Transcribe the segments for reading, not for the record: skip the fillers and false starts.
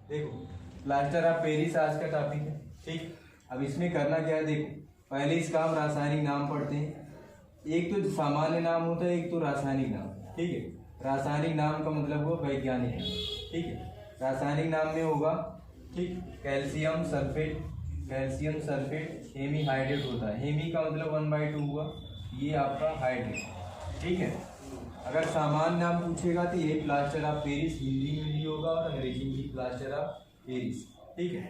देखो plaster of Paris आज का टॉपिक है, ठीक। अब इसमें करना क्या है, देखो पहले इसका हम रासायनिक नाम पढ़ते हैं। एक तो सामान्य नाम होता है, एक तो रासायनिक नाम, ठीक है। रासायनिक नाम का मतलब हुआ वैज्ञानिक नाम, ठीक है। रासायनिक नाम में होगा, ठीक, calcium sulphate, calcium sulphate hemihydrate होता है। हेमी का मतलब 1/2 हुआ, ये आपका हाइड्रेट, ठीक है। अगर सामान्य नाम पूछेगा तो ये प्लास्टर ऑफ पेरिस हिंदी में भी होगा और अंग्रेजी में भी प्लास्टर ऑफ पेरिस, ठीक है।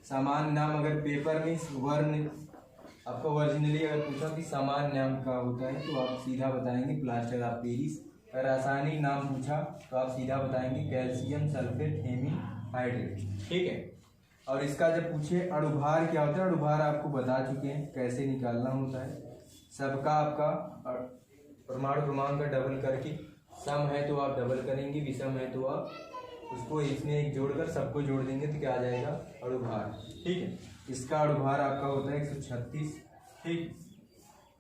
सामान्य नाम अगर पेपर में वर्ण आपका ओरिजिनली अगर पूछा कि सामान्य नाम का होता है तो आप सीधा बताएंगे प्लास्टर ऑफ पेरिस। अगर रासायनिक नाम पूछा तो आप सीधा बताएंगे कैल्शियम सल्फेट हेमीहाइड्रेट, ठीक है। और इसका जब पूछे अणुभार क्या होता है, अणुभार आपको बता चुके हैं कैसे निकालना होता है। सबका आपका परमाणु क्रमांक का डबल करके, सम है तो आप डबल करेंगे, विषम है तो आप उसको इसमें एक जोड़कर सबको जोड़ देंगे तो क्या आ जाएगा, अणुभार, ठीक है। इसका अणुभार आपका होता है 136, ठीक।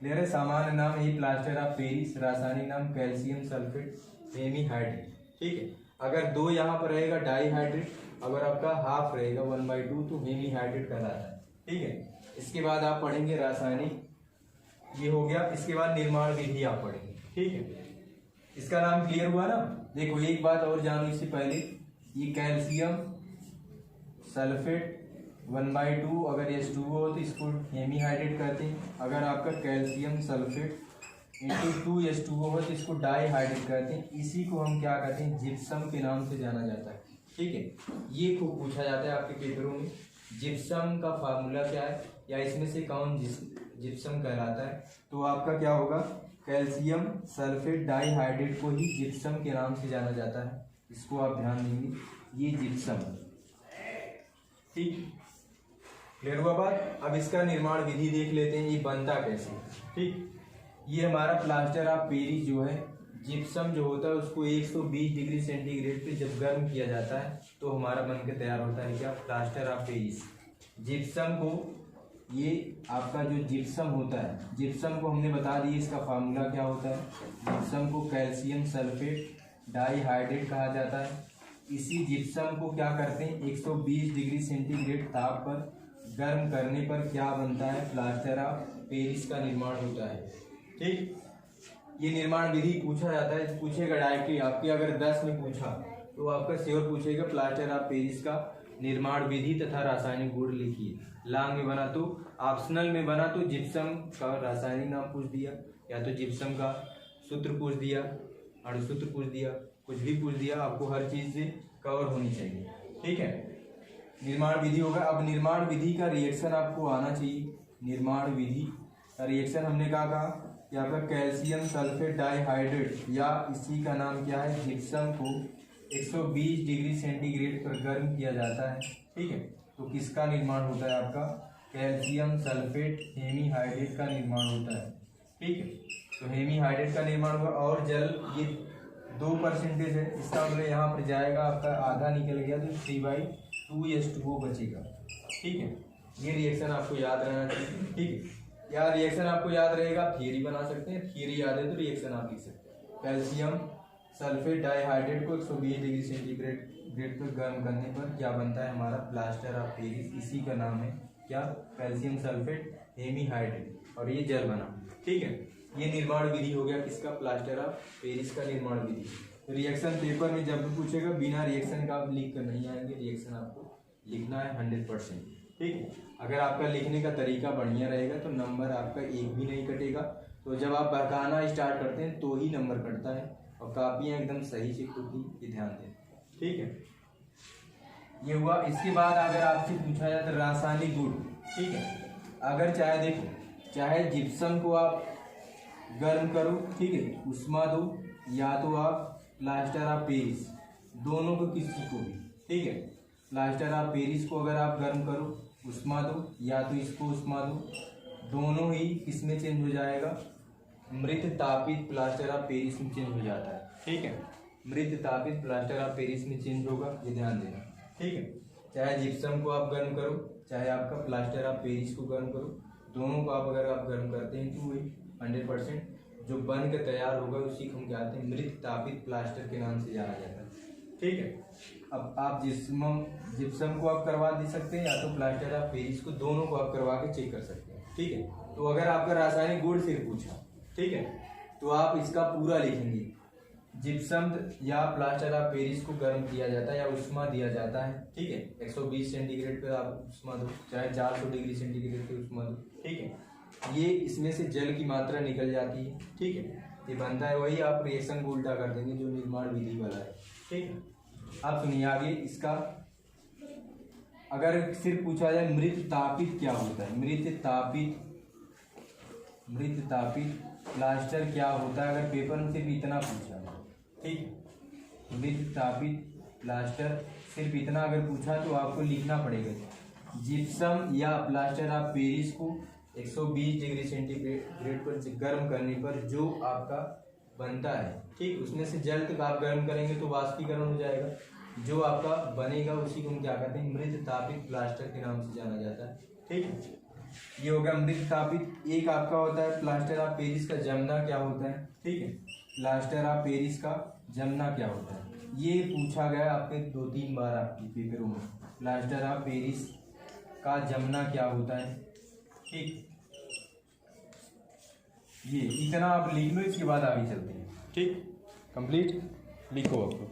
क्लियर है। सामान्य नाम यही प्लास्टर ऑफ पेरिस, रासायनिक नाम कैल्शियम सल्फेट हेमीहाइड्रेट, ठीक है। अगर 2 यहाँ पर रहेगा डाईहाइड्रेट, अगर आपका हाफ रहेगा 1/2 तो हेमीहाइड्रेट कहलाता है, ठीक है। इसके बाद आप पढ़ेंगे रासायनिक, ये हो गया। इसके बाद निर्माण विधि आप पढ़ेंगे, ठीक है। इसका नाम क्लियर हुआ ना। देखो एक बात और जानो इससे पहले, ये कैल्शियम सल्फेट 1/2 अगर H2O हो तो इसको हेमीहाइड्रेट कहते हैं। अगर आपका कैल्शियम सल्फेट इंटू 2H2O हो तो इसको डाईहाइड्रेट कहते हैं। इसी को हम क्या कहते हैं, जिप्सम के नाम से जाना जाता है, ठीक है। ये खूब पूछा जाता है आपके पेपरों में, जिप्सम का फार्मूला क्या है या इसमें से कौन जिप्सम कहलाता है। तो आपका क्या होगा, कैल्शियम सल्फेट डाईहाइड्रेट को ही जिप्सम के नाम से जाना जाता है। इसको आप ध्यान देंगे, ये जिप्सम, ठीक। क्लियर हुआ बात। अब इसका निर्माण विधि देख लेते हैं, ये बनता कैसे, ठीक। ये हमारा प्लास्टर ऑफ पेरिस जो है, जिप्सम जो होता है उसको 120 डिग्री सेंटीग्रेड पे जब गर्म किया जाता है तो हमारा बनकर तैयार होता है क्या, प्लास्टर ऑफ पेरिस। जिप्सम को, ये आपका जो जिप्सम होता है, जिप्सम को हमने बता दिया इसका फार्मूला क्या होता है। जिप्सम को कैल्शियम सल्फेट डाईहाइड्रेट कहा जाता है। इसी जिप्सम को क्या करते हैं, 120 डिग्री सेंटीग्रेड ताप पर गर्म करने पर क्या बनता है, प्लास्टर ऑफ पेरिस का निर्माण होता है, ठीक। ये निर्माण विधि पूछा जाता है, पूछेगा डायरेक्टली आपके, अगर 10 में पूछा तो आपका श्योर पूछेगा प्लास्टर ऑफ पेरिस का निर्माण विधि तथा रासायनिक गुण लिखिए। लॉन्ग में बना तो, ऑप्शनल में बना तो जिप्सम का रासायनिक नाम पूछ दिया, या तो जिप्सम का सूत्र पूछ दिया, अणुसूत्र पूछ दिया, कुछ भी पूछ दिया, आपको हर चीज से कवर होनी चाहिए, ठीक है। निर्माण विधि होगा। अब निर्माण विधि का रिएक्शन आपको आना चाहिए। निर्माण विधि का रिएक्शन हमने कहा कि आपका कैल्शियम सल्फेट डाईहाइड्रेट या इसी का नाम क्या है, जिप्सम को 120 डिग्री सेंटीग्रेड पर गर्म किया जाता है, ठीक है। तो किसका निर्माण होता है, आपका कैल्शियम सल्फेट हेमीहाइड्रेट का निर्माण होता है, ठीक है। तो हेमीहाइड्रेट का निर्माण हुआ और जल, ये 2% है, इसका मतलब यहाँ पर जाएगा आपका आधा निकल गया तो 3/2H2O बचेगा, ठीक है। ये रिएक्शन आपको याद रहना चाहिए, ठीक है। या रिएक्शन आपको याद रहेगा, थियरी बना सकते हैं, थियरी याद है तो रिएक्शन आप लिख सकते हैं। कैल्शियम सल्फेट डाईहाइड्रेट को 120 डिग्री सेंटीग्रेड पर गर्म करने पर क्या बनता है, हमारा प्लास्टर ऑफ पेरिस। इसी का नाम है क्या, कैल्शियम सल्फेट हेमीहाइड्रेट, और ये जल बना, ठीक है। ये निर्माण विधि हो गया किसका, प्लास्टर ऑफ पेरिस का निर्माण विधि। रिएक्शन पेपर में जब भी पूछेगा बिना रिएक्शन का आप लिख कर नहीं आएंगे, रिएक्शन आपको लिखना है 100%, ठीक है। अगर आपका लिखने का तरीका बढ़िया रहेगा तो नंबर आपका एक भी नहीं कटेगा। तो जब आप बहकाना स्टार्ट करते हैं तो ही नंबर कटता है, और कापियाँ एकदम सही से होती, ये ध्यान दें, ठीक है। ये हुआ। इसके बाद अगर आपसे पूछा जाए तो रासायनिक गुण, ठीक है। अगर चाहे देखो, चाहे जिप्सम को आप गर्म करो, ठीक है, उष्मा दो, या तो आप प्लास्टर ऑफ पेरिस, दोनों को किसी को भी, ठीक है। प्लास्टर ऑफ पेरिस को अगर आप गर्म करो, उष्मा दो, या तो इसको उष्मा दो, दोनों ही किसमें चेंज हो जाएगा, मृत तापित प्लास्टर ऑफ पेरिस में चेंज हो जाता है, ठीक है। मृत तापित प्लास्टर ऑफ पेरिस में चेंज होगा, ये ध्यान देना, ठीक है। चाहे जिप्सम को आप गर्म करो, चाहे आपका प्लास्टर ऑफ पेरिस को गर्म करो, दोनों को आप अगर आप गर्म करते हैं तो वही 100% जो बन कर तैयार होगा उसी को हम कहते हैं मृत तापित प्लास्टर के नाम से जाना जाता है, ठीक है। अब आप जिप्सम को आप करवा दे सकते हैं या तो प्लास्टर ऑफ पेरिस को, दोनों को आप करवा के चेक कर सकते हैं। ठीक है, तो अगर आपका रासायनिक गुण सिर्फ पूछा, ठीक है, तो आप इसका पूरा लिखेंगे। जिप्सम या प्लास्टर ऑफ पेरिस को गर्म किया जाता है या उष्मा दिया जाता है। ठीक है, 120 सेंटीग्रेड पे आप उष्मा दो, चाहे 400 डिग्री सेंटीग्रेड पे उष्मा दो। ठीक है, ये इसमें से जल की मात्रा निकल जाती है। ठीक है, ये बनता है वही, आप रिएक्शन को उल्टा कर देंगे जो निर्माण विधि वाला है। ठीक है, आप सुनिए आगे इसका। अगर सिर्फ पूछा जाए मृत तापित क्या होता है, मृत तापित प्लास्टर क्या होता है, अगर पेपर में सिर्फ इतना पूछा, ठीक, मृत तापित प्लास्टर सिर्फ इतना अगर पूछा तो आपको लिखना पड़ेगा जिप्सम या प्लास्टर ऑफ पेरिस को 120 डिग्री सेंटीग्रेड पर गर्म करने पर जो आपका बनता है, ठीक, उसमें से जल तक आप गर्म करेंगे तो वाष्पीकरण हो जाएगा, जो आपका बनेगा उसी को हम क्या कहते हैं, मृत तापित प्लास्टर के नाम से जाना जाता है। ठीक, ये हो गया मृत तापित। एक आपका होता है प्लास्टर ऑफ पेरिस का जमना क्या होता है। ठीक है, प्लास्टर ऑफ पेरिस का जमना क्या होता है, ये पूछा गया आपके 2-3 बार आपकी पेपरों में। प्लास्टर ऑफ पेरिस का जमना क्या होता है। ठीक, ये इतना आप लिख लो, इसके बाद आगे चलते हैं। ठीक, कंप्लीट लिखो आपको।